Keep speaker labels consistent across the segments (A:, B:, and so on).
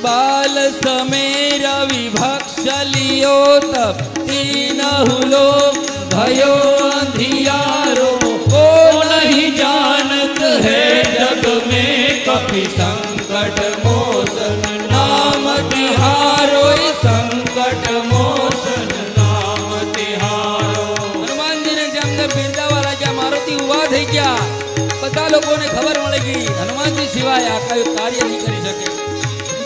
A: बाल समेर विभक्ष लियो तब तीनहु लोक भयो अंधियारो। को नहीं जानत है जग में कपि संकट मोचन नाम तिहारो। संकट मोचन नाम तिहारो। हनुमान जी ने जब बिरदावा राजा मारुति हुआ थे क्या બધા લોકોને ખબર મળે કે હનુમાન जी સિવાય આ કઈ કાર્ય નહીં કરી શકે।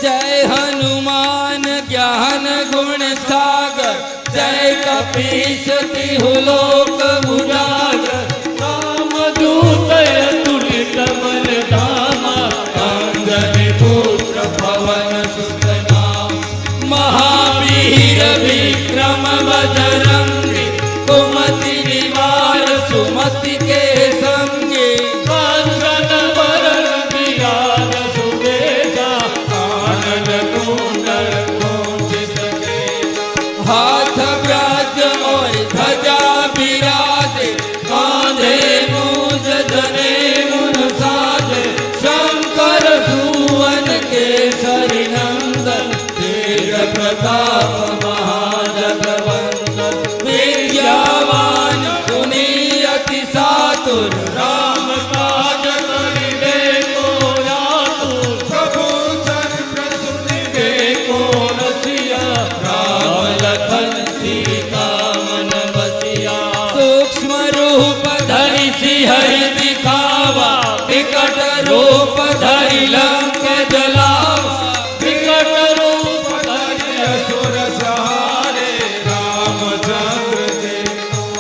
A: जय हनुमान ज्ञान गुण सागर जय कपीस तिहु लोक उजागर। राम दूत अतुलित बल धामा अंजनी पुत्र पवन सुत नाम। महावीर विक्रम बजरंगी कुमति निवार सुमति के संगी। कांचन वरण विराज सुबेदा कानन कुंडल कुंचित केसा। हाथ व्याज और ध्वजा विराजे कांधे मूज जनेऊ साजे। शंकर सुवन केसरी नंदन तेज प्रताप महाजगवंदन। विद्यावान गुणी अति सातुर राम काज करिबे को आतुर। प्रभु चरित्र सुनिबे को रसिया राम लखन सीता मन बसिया। सूक्ष्म रूप धरि सिंह दिखावा विकट रूप धरि लंक जलावा। विकट रूप धरि असुर सहारे रामचंद्र के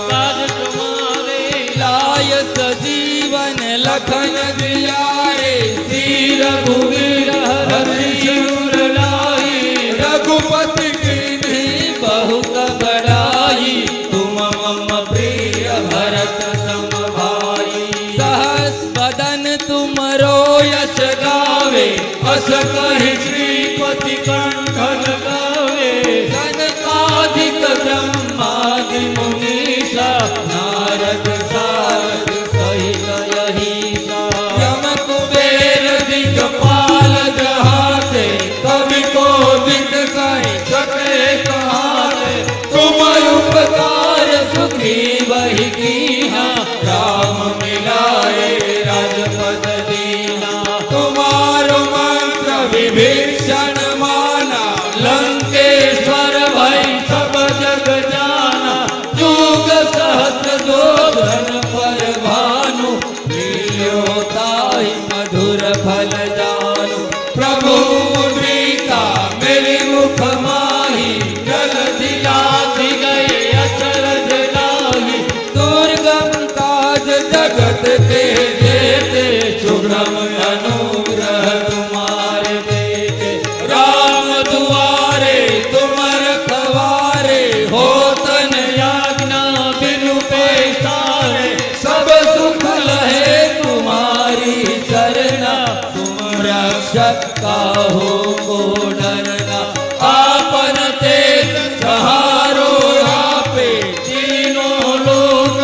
A: काज तुम्हारे। लाय सजीवन लखन जियारे श्री रघुवीर हरि सिर लाए। रघुपति कीन्ही बहुत बड़ाई तुम मम प्रिय भरत सम भाई। सहस बदन तुमरो यश गावे अस कहि श्रीपति कंठन गावे। सनकादिक ब्रह्मादि मुनीसा नारद सारद सहित अहिसा। यम कुबेर दिगपाल जहाते कवि कोविद कहि सके कहाते। तुम उपकार सुग्रीवहि कीन्हा राम मिलाए राजपद दीना। तुम्हारो मंत्र विभीषण माना लंकेश्वर भई सब जग जाना। जुग सहस्र जोधन पर भानु लील्यो ताहि मधुर फल जानु। प्रभु मुद्रिका मेरे मुख माही जलधि लाथि गए अचरज लाही। दुर्गम काज जगत के जेते सुगम अनुग्रह तुम्हारे देते। राम दुआरे तुम रखवारे होतन याज्ञा बिनु पैसारे। सब सुख लहे तुम्हारी शरणा तुम रक्षक काहू को डरना। आपन तेज सहारो आपे तीनों लोग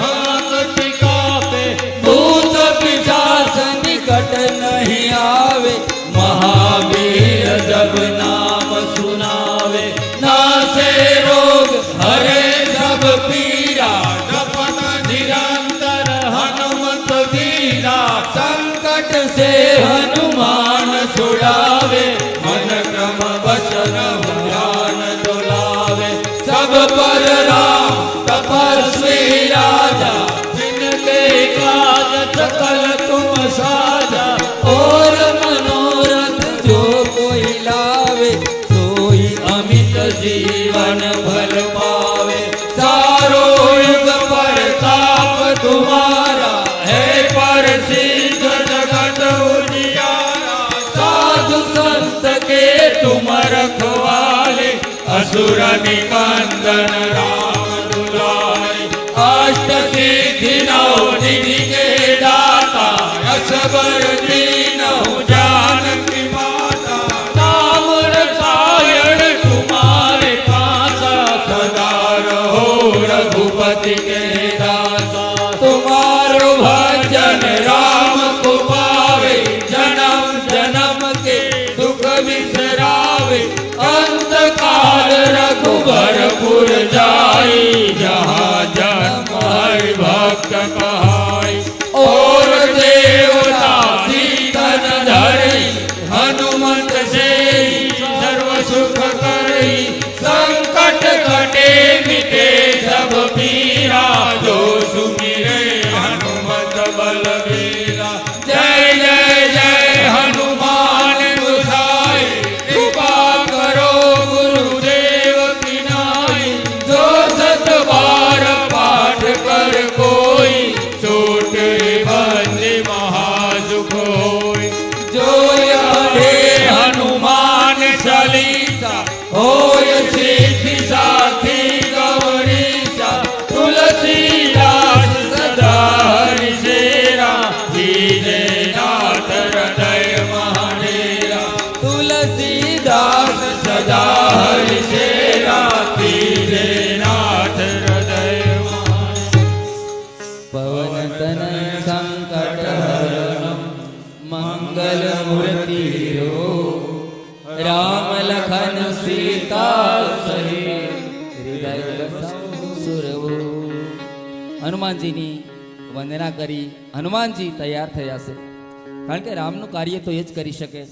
A: हाथ टिकावे। भूत पिशाच निकट नहीं आवे महावीर जब नाम सुनावे। नासे रोग हरे सब पीरा जपत निरंतर हनुमत वीरा। संकट से हनुमान छुड़ावे मन क्रम वचन ध्यान डोलावे। सब पर राम तपस्वी राजा जिनके काज सकल तुम साजा। और मनोरथ जो कोई लावे सोई अमित जीवन भल पावे। सारो युग प्रताप तुम्हारा है प्रसिद्ध जगत उजियारा। साधु संत के तुम रखवाले असुर निकंदन राम दुलारे। अष्ट सिद्धि नौ निधि के दाता असबर दीनहु जानकी माता। नाम रसायन तुम्हारे पासा सदा रहो रघुपति के दासा। तुम्हारो भजन राम को पावे जन्म जन्म के दुख विसरा। भरपूर जाई, जहाँ जन्म हरि भक्त कहाई। और देवता सीतन धरई, हनुमंत से सर्व सुख करई। संकट कटे मिटे सब पीरा, जो सुमिरे हनुमत बलबीरा। जय जय जय हनुमान गोसाई, कृपा करो गुरुदेव की नाई। जो सत बार पाठ कर कोई, छोटे बंदे महासुख होई। जो यादे हनुमान चालीसा, होय सिद्धि साखी गौरीसा। तुलसीदास सदा हरि सेरा, कीजे नाथ हृदय महाडेरा। तुलसीदास सदा हरि सेरा, कीजे नाथ हृदय महाडेरा।
B: पवन तनय संकट हरणं, मंगल मूर्ति राम लखन सीता सहित, हृदय बसाओ सुरवो। હનુમાનજીની વંદના કરી હનુમાનજી તૈયાર થયા છે, કારણ કે રામનું કાર્ય તો એ જ કરી શકે.